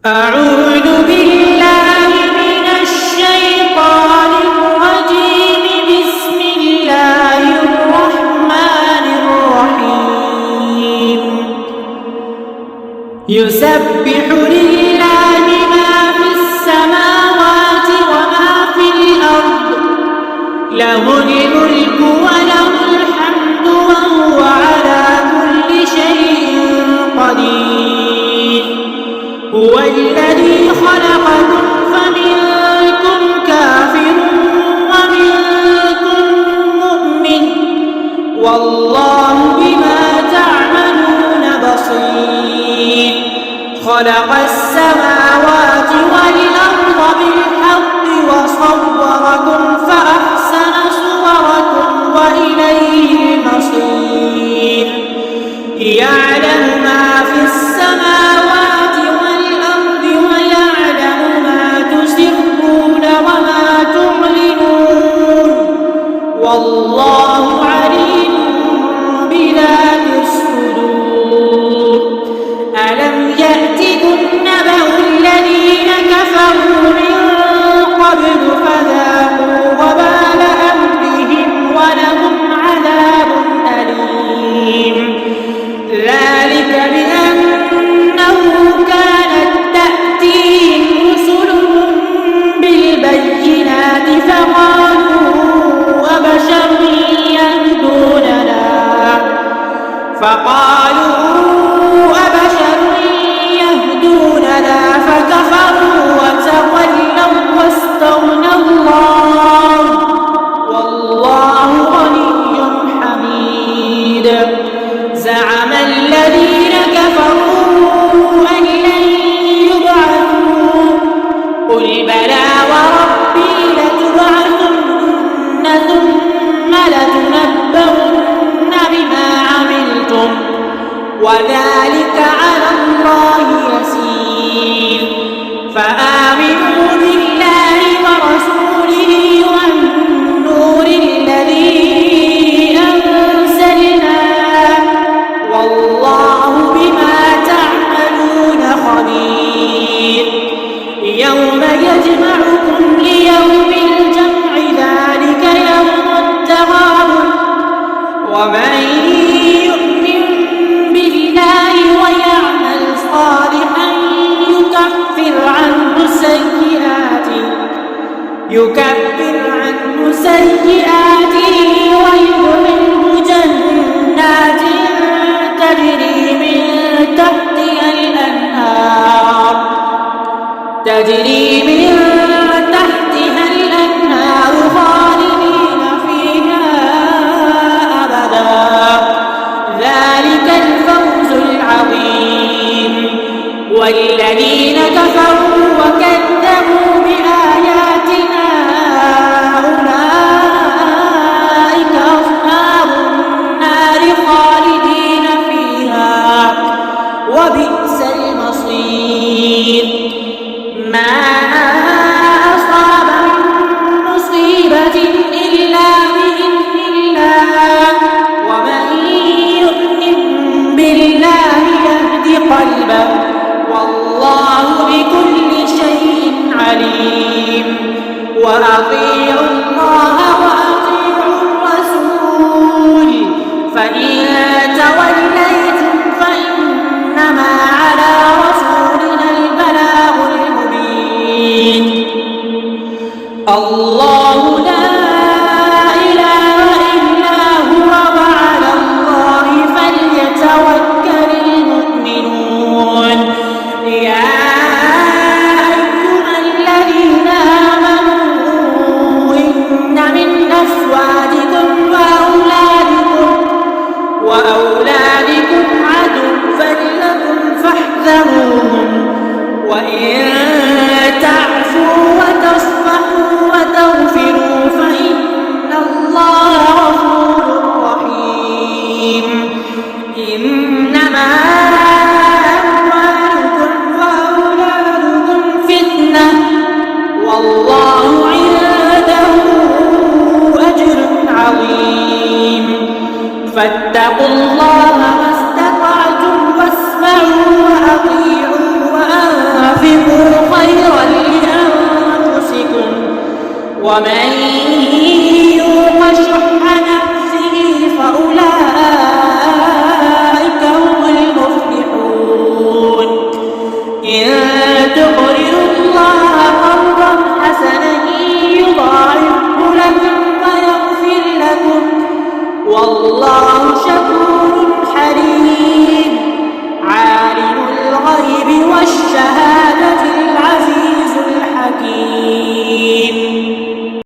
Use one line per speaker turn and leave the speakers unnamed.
أعوذ بالله من الشيطان الرجيم. بسم الله الرحمن الرحيم. يسبح لله ما في السماوات وما في الأرض، له الملك وله الحمد وهو على كل شيء قدير. هو الذي خلقكم فمنكم كافر ومنكم مؤمن، والله بما تعملون بصير. خلق السماوات والأرض بالحق وصوركم فأحسن صوركم وإليه المصير. يعلم ما في السماوات والأرض ويعلم ما تسرون وما تعلنون، والله عليم بذات الصدور. ألم يأتكم نبأ الذين كفروا من قبل فذاقوا وبال أمرهم ولهم عذاب أليم. ذلك بأنه كانت تأتيهم رسلهم بالبينات فقالوا أبشر يهدوننا فكفروا وتولوا واستغنى الله، والله غني حميد. زعم الذين كفروا أن لن يبعثوا، قل بلى وربي لتبعثن ثم لتنبؤن بما عملتم، وذلك على الله يسير. فآمنوا بالله ورسوله والنور الذي أنزلنا، والله بما تعملون خبير. يوم يجمعكم ليوم الجمع، ذلك يوم التغابن. ومن يؤمن بالله ويعمل صالحا يكفر عنه سيئاته ويدخله جنات تجري من تحتها الأنهار خالدين فيها أبدا. ذلك الفوز العظيم. والذين كفروا وكذبوا بآياتنا أولئك أصحاب النار خالدين فيها، وبئس المصير. ما أصاب من مصيبة إلا بإذن الله، ومن يؤمن بالله يهد قلبه، والله بكل شيء عليم. وأطيعوا الله وأطيعوا الرسول، فإن توليتم فإنما على رسولنا البلاغ المبين. الله لا إله إلا هو، وعلى الله فليتوكل المؤمنون. يا أيها الذين آمنوا إن من أزواجكم وأولادكم عدوا لكم فاحذروهم، وإن تعفوا وتصفحوا وتغفروا فإن الله غفور رحيم. إنما أموالكم وأولادكم فتنة، والله عنده أجر عظيم. فاتقوا الله ما استطعتم واسمعوا وأطيعوا وأنفقوا ومن